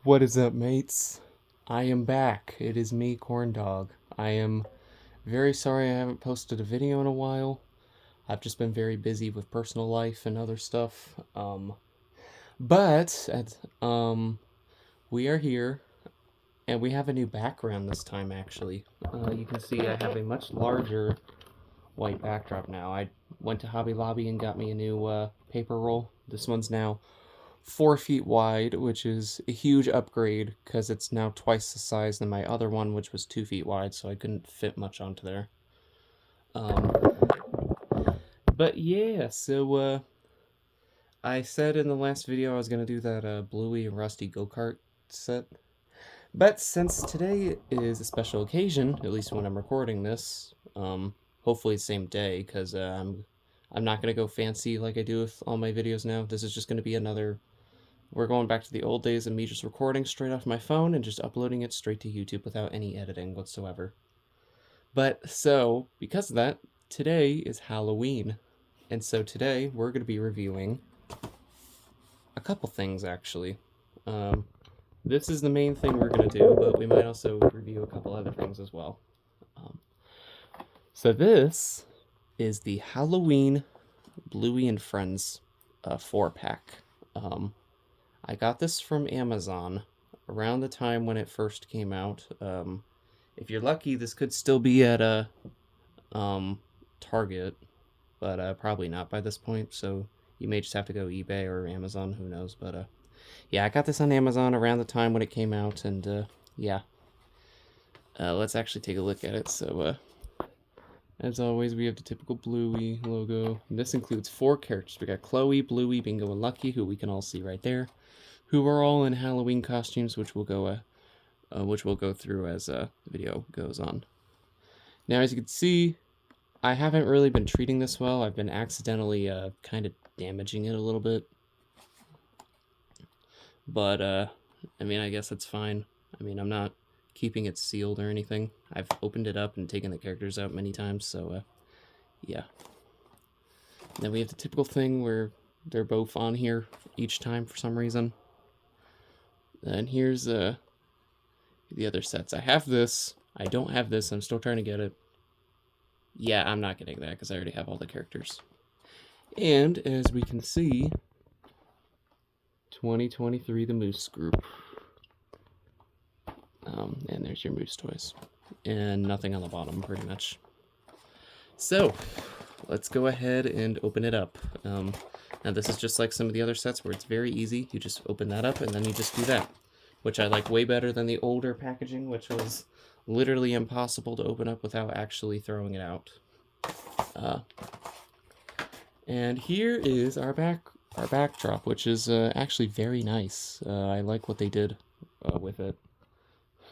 What is up, mates? I am back. It is me, Corn Dog. I am very sorry I haven't posted a video in a while. I've just been very busy with personal life and other stuff. But we are here, and we have a new background this time. Actually, you can see I have a much larger white backdrop now. I went to Hobby Lobby and got me a new paper roll. This one's now 4 feet wide, which is a huge upgrade because it's now twice the size than my other one, which was 2 feet wide, so I couldn't fit much onto there. But yeah, so I said in the last video I was gonna do that Bluey and Rusty go-kart set. But since today is a special occasion, at least when I'm recording this, hopefully the same day, because I'm not gonna go fancy like I do with all my videos now. This is just gonna be another. We're going back to the old days of me just recording straight off my phone and just uploading it straight to YouTube without any editing whatsoever. But so, because of that, today is Halloween. And so today we're going to be reviewing a couple things actually. This is the main thing we're going to do, but we might also review a couple other things as well. So this is the Halloween Bluey and Friends 4-pack. I got this from Amazon around the time when it first came out. If you're lucky, this could still be at a Target, but probably not by this point. So you may just have to go eBay or Amazon. Who knows? But yeah, I got this on Amazon around the time when it came out, and yeah. Let's actually take a look at it. So as always, we have the typical Bluey logo. And this includes 4 characters. We got Chloe, Bluey, Bingo, and Lucky, who we can all see right there, who are all in Halloween costumes, which we'll go through as the video goes on. Now, as you can see, I haven't really been treating this well. I've been accidentally kind of damaging it a little bit. But, I mean, I guess that's fine. I mean, I'm not keeping it sealed or anything. I've opened it up and taken the characters out many times, so, yeah. Then we have the typical thing where they're both on here each time for some reason. And here's the other sets. I have this. I don't have this. I'm still trying to get it. Yeah, I'm not getting that because I already have all the characters. And as we can see, 2023 the Moose Group. And there's your Moose toys. And nothing on the bottom, pretty much. So, let's go ahead and open it up. Now this is just like some of the other sets where it's very easy. You just open that up and then you just do that. Which I like way better than the older packaging, which was literally impossible to open up without actually throwing it out. And here is our backdrop, which is actually very nice. I like what they did with it.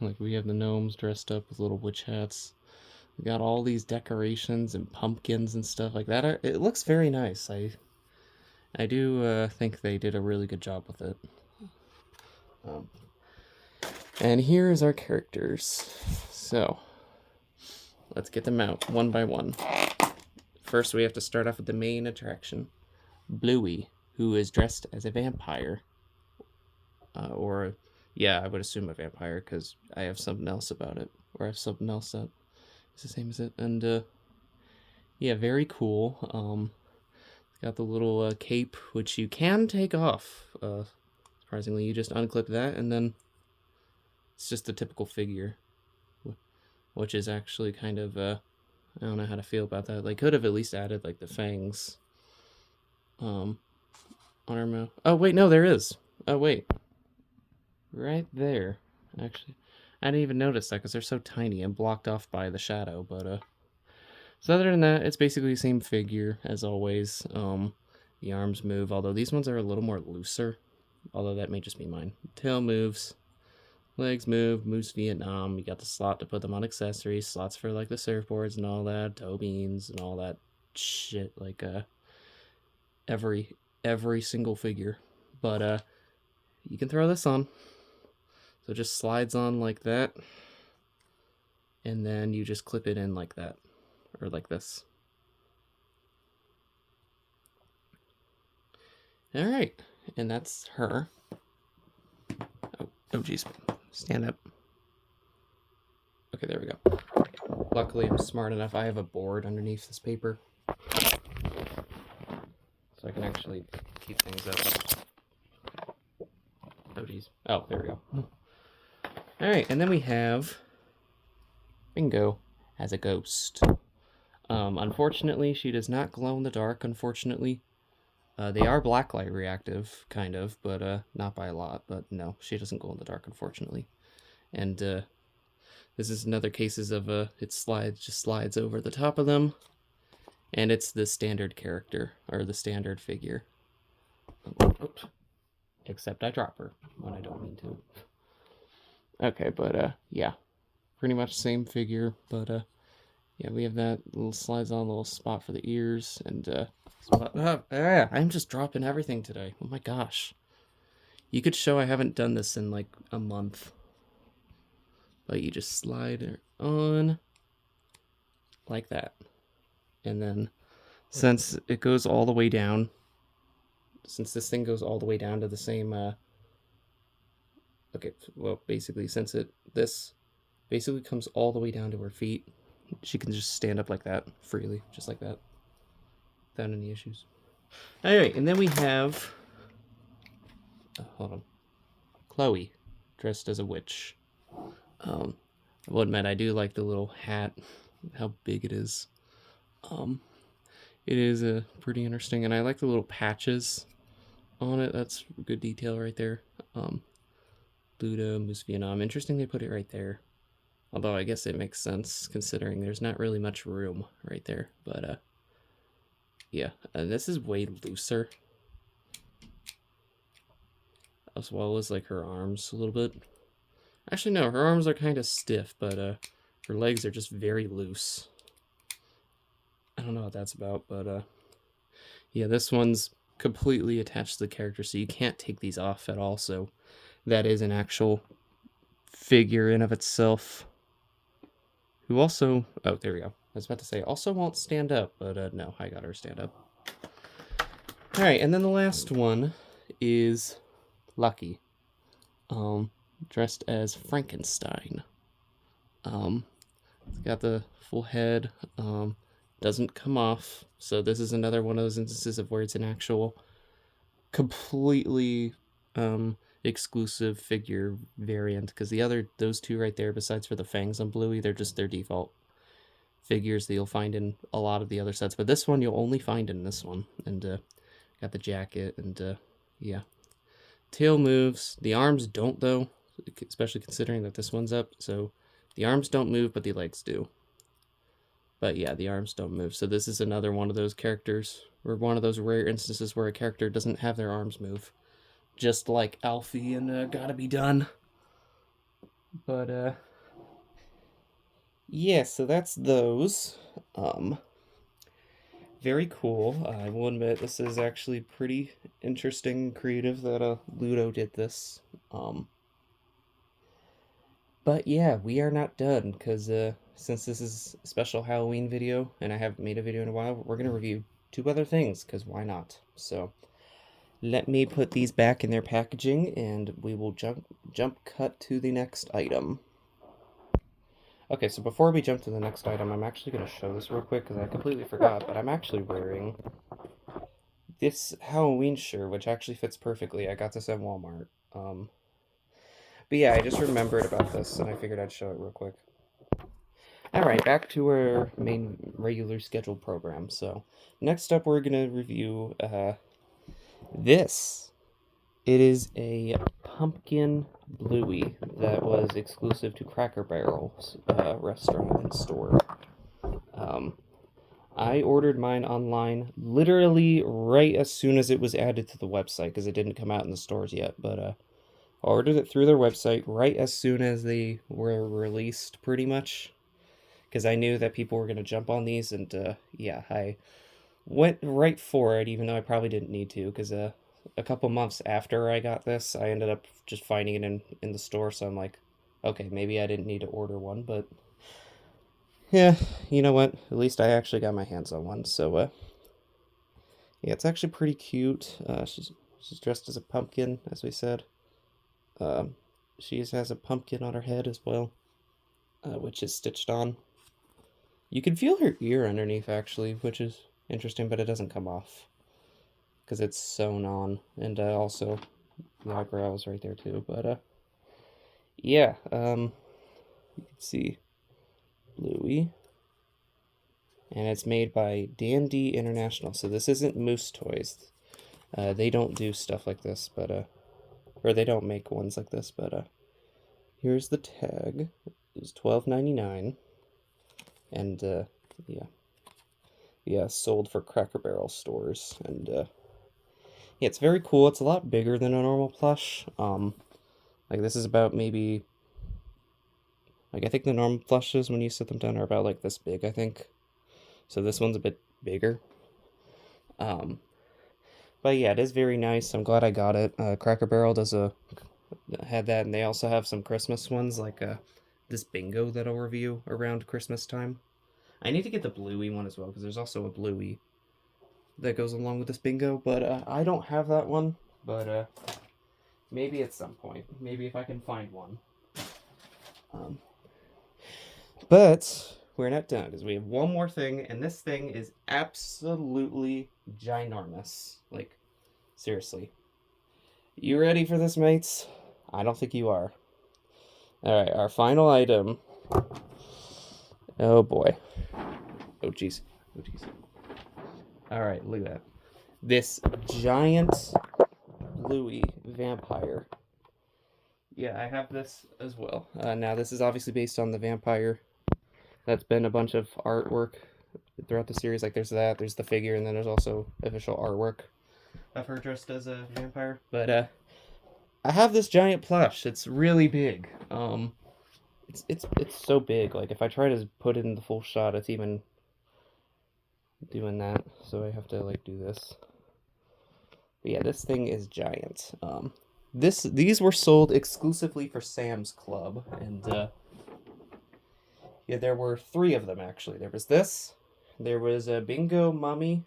Like, we have the gnomes dressed up with little witch hats. We got all these decorations and pumpkins and stuff like that. It looks very nice. I do think they did a really good job with it. And here is our characters. So, let's get them out one by one. First, we have to start off with the main attraction, Bluey, who is dressed as a vampire. Yeah, I would assume a vampire, because I have something else about it. Or I have something else that is the same as it. And, yeah, very cool. Got the little cape, which you can take off. Surprisingly, you just unclip that, and then it's just a typical figure. Which is actually kind of, I don't know how to feel about that. They could have at least added, like, the fangs. On our mouth. Oh, wait, no, there is. Oh, wait. Right there. Actually, I didn't even notice that because they're so tiny and blocked off by the shadow. But so other than that, it's basically the same figure as always. The arms move, although these ones are a little more looser. Although that may just be mine. Tail moves, legs move, moves Vietnam. You got the slot to put them on accessories, slots for like the surfboards and all that, toe beans and all that shit. Like every single figure. But you can throw this on. So it just slides on like that. And then you just clip it in like that. Or like this. Alright. And that's her. Oh, Oh, geez. Stand up. Okay, there we go. Luckily, I'm smart enough. I have a board underneath this paper, so I can actually keep things up. Oh, geez. Oh, there we go. All right, and then we have Bingo as a ghost. Unfortunately, she does not glow in the dark, unfortunately. They are blacklight reactive, kind of, but not by a lot. But no, she doesn't glow in the dark, unfortunately. And this is another cases of it slides over the top of them, and it's the standard character or the standard figure. Oops. Except I drop her when I don't mean to. Okay, but yeah, pretty much same figure, but yeah, we have that little slides on, little spot for the ears, and I'm just dropping everything today. Oh my gosh. You could show I haven't done this in like a month. But you just slide it on like that. And then since it goes all the way down, since this thing goes all the way down to the same, okay, well, basically, since this basically comes all the way down to her feet, she can just stand up like that, freely, just like that, without any issues. Alright, and then we have, hold on, Chloe, dressed as a witch. I will admit, I do like the little hat, how big it is. It is pretty interesting, and I like the little patches on it. That's good detail right there. Ludo, Moose Vietnam. Interesting they put it right there. Although I guess it makes sense considering there's not really much room right there. But yeah, this is way looser. As well as like her arms a little bit. Actually no, her arms are kind of stiff, but her legs are just very loose. I don't know what that's about, but yeah, this one's completely attached to the character, so you can't take these off at all, so that is an actual figure in of itself. Who also, oh, there we go. I was about to say, also won't stand up, but no, I got her stand up. Alright, and then the last one is Lucky, dressed as Frankenstein. It's got the full head, doesn't come off, so this is another one of those instances of where it's an actual completely exclusive figure variant, because those two right there, besides for the fangs on Bluey, they're just their default figures that you'll find in a lot of the other sets, but this one you'll only find in this one. And got the jacket, and yeah, tail moves. The arms don't though, especially considering that this one's up, so the arms don't move but the legs do. But yeah, the arms don't move, so this is another one of those characters, or one of those rare instances where a character doesn't have their arms move, just like Alfie and Gotta Be Done. But yeah, so that's those. Very cool. I will admit this is actually pretty interesting and creative that Ludo did this. But yeah, we are not done, because since this is a special Halloween video and I haven't made a video in a while, we're going to review two other things, because why not? So let me put these back in their packaging and we will jump cut to the next item. Okay, so before we jump to the next item, I'm actually going to show this real quick because I completely forgot, but I'm actually wearing this Halloween shirt, which actually fits perfectly. I got this at Walmart. But yeah, I just remembered about this and I figured I'd show it real quick. Alright, back to our main regular scheduled program. So, next up we're going to review this. It is a pumpkin Bluey that was exclusive to Cracker Barrel's restaurant and store. I ordered mine online literally right as soon as it was added to the website, because it didn't come out in the stores yet, but I ordered it through their website right as soon as they were released, pretty much, because I knew that people were going to jump on these, and yeah, I went right for it, even though I probably didn't need to, because a couple months after I got this, I ended up just finding it in the store, so I'm like, okay, maybe I didn't need to order one, but yeah, you know what, at least I actually got my hands on one, so yeah, it's actually pretty cute. She's dressed as a pumpkin, as we said. she has a pumpkin on her head as well, which is stitched on. You can feel her ear underneath, actually, which is interesting, but it doesn't come off because it's sewn on. And also, the eyebrows right there, too. But, yeah, you can see Bluey. And it's made by D&D International, so this isn't Moose Toys. They don't do stuff like this, but, or they don't make ones like this, but, here's the tag. It's $12.99. And, yeah. Yeah, sold for Cracker Barrel stores. And, yeah, it's very cool. It's a lot bigger than a normal plush. Like, this is about maybe... Like, I think the normal plushes, when you sit them down, are about, like, this big, I think. So this one's a bit bigger. But yeah, it is very nice. I'm glad I got it. Cracker Barrel had that, and they also have some Christmas ones, like this bingo that I'll review around Christmas time. I need to get the Bluey one as well, because there's also a Bluey that goes along with this bingo, but I don't have that one, but maybe at some point. Maybe if I can find one. But we're not done, because we have one more thing, and this thing is absolutely ginormous. Like, seriously. You ready for this, mates? I don't think you are. Alright, our final item. Oh boy. Oh jeez. Oh jeez. Alright, look at that. This giant Bluey vampire. Yeah, I have this as well. Now, this is obviously based on the vampire. That's been a bunch of artwork throughout the series. Like, there's that, there's the figure, and then there's also official artwork of her dressed as a vampire. But, I have this giant plush. It's really big. It's so big. Like, if I try to put it in the full shot, it's even doing that. So I have to, like, do this. But yeah, this thing is giant. These were sold exclusively for Sam's Club, and yeah, there were 3 of them actually. There was this, there was a Bingo Mummy,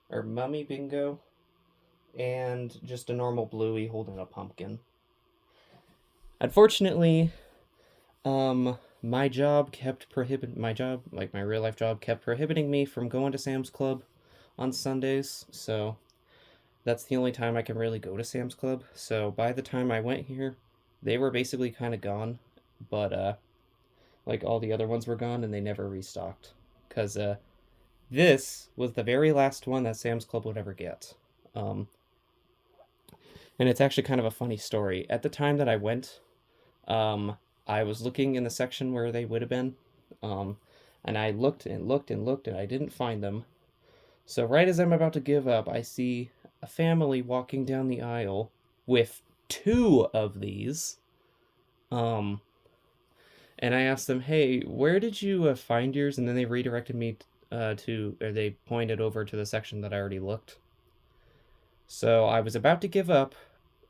or Mummy Bingo, and just a normal Bluey holding a pumpkin. Unfortunately, my job kept like my real life job kept prohibiting me from going to Sam's Club on Sundays, so that's the only time I can really go to Sam's Club. So by the time I went here, they were basically kind of gone, but like all the other ones were gone and they never restocked, because this was the very last one that Sam's Club would ever get. And it's actually kind of a funny story. At the time that I went, I was looking in the section where they would have been, and I looked and looked and looked, and I didn't find them. So right as I'm about to give up, I see a family walking down the aisle with 2 of these. And I asked them, "Hey, where did you find yours?" And then they redirected me or they pointed over to the section that I already looked. So I was about to give up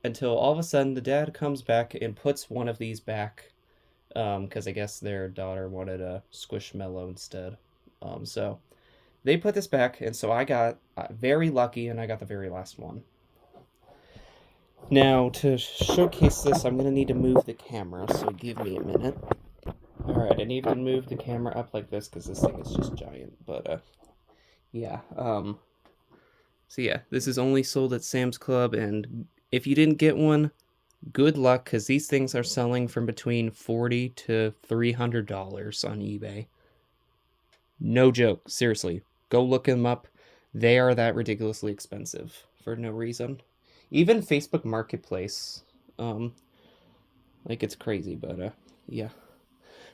until all of a sudden the dad comes back and puts one of these back, because I guess their daughter wanted a Squishmallow instead. So they put this back, and so I got very lucky, and I got the very last one. Now, to showcase this, I'm going to need to move the camera, so give me a minute. Alright, I need to move the camera up like this, because this thing is just giant, but, yeah, so yeah, this is only sold at Sam's Club, and if you didn't get one, good luck, because these things are selling from between $40 to $300 on eBay. No joke, seriously. Go look them up. They are that ridiculously expensive for no reason. Even Facebook Marketplace, like, it's crazy, but, yeah.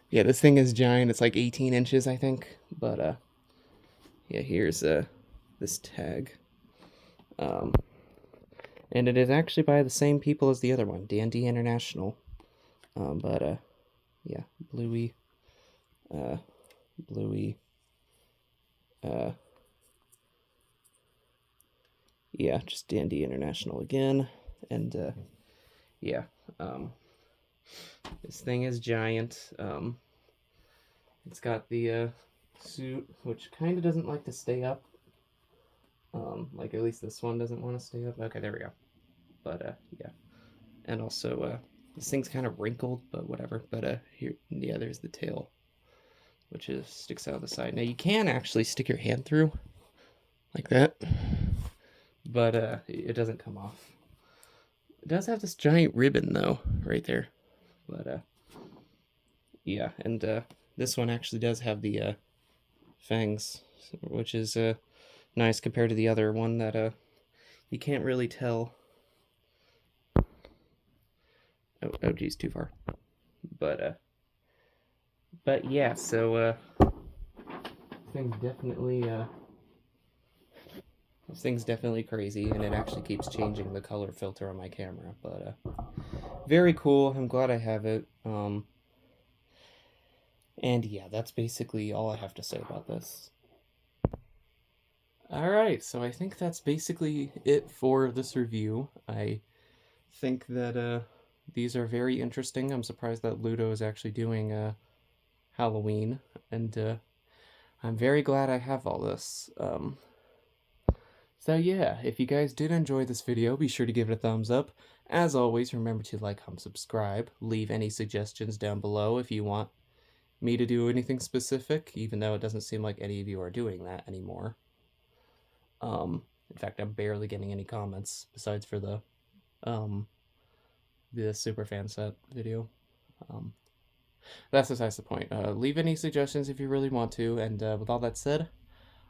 Yeah, this thing is giant. It's like 18 inches, I think. But, yeah, here's, this tag. And it is actually by the same people as the other one, D&D International. But, yeah, Bluey, yeah, just D&D International again, and, yeah, this thing is giant. It's got the, suit, which kind of doesn't like to stay up. Like, at least this one doesn't want to stay up. Okay, there we go. But, yeah. And also, This thing's kind of wrinkled, but whatever. But here, yeah, there's the tail, which sticks out of the side. Now you can actually stick your hand through like that, but it doesn't come off. It does have this giant ribbon though, right there. But yeah, and this one actually does have the fangs, which is nice compared to the other one that you can't really tell. Oh geez, too far. But yeah, so thing's definitely this thing's definitely crazy, and it actually keeps changing the color filter on my camera. But very cool. I'm glad I have it. And yeah, that's basically all I have to say about this. Alright, so I think that's basically it for this review. I think that these are very interesting. I'm surprised that Ludo is actually doing Halloween, and I'm very glad I have all this. So yeah, if you guys did enjoy this video, be sure to give it a thumbs up. As always, remember to like, comment, subscribe. Leave any suggestions down below if you want me to do anything specific, even though it doesn't seem like any of you are doing that anymore. In fact, I'm barely getting any comments besides for the super fan set video. That's besides the point. Leave any suggestions if you really want to, and with all that said,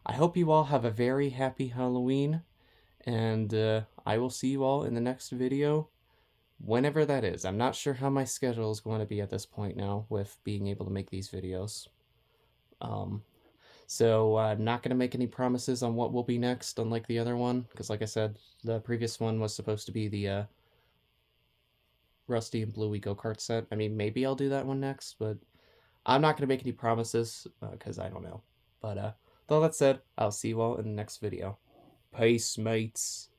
I hope you all have a very happy Halloween, and I will see you all in the next video, whenever that is. I'm not sure how my schedule is going to be at this point now with being able to make these videos. So I'm not going to make any promises on what will be next, unlike the other one, because like I said, the previous one was supposed to be the Rusty and Bluey go-kart set. I mean, maybe I'll do that one next, but I'm not going to make any promises, because I don't know. But with all that said, I'll see you all in the next video. Peace, mates.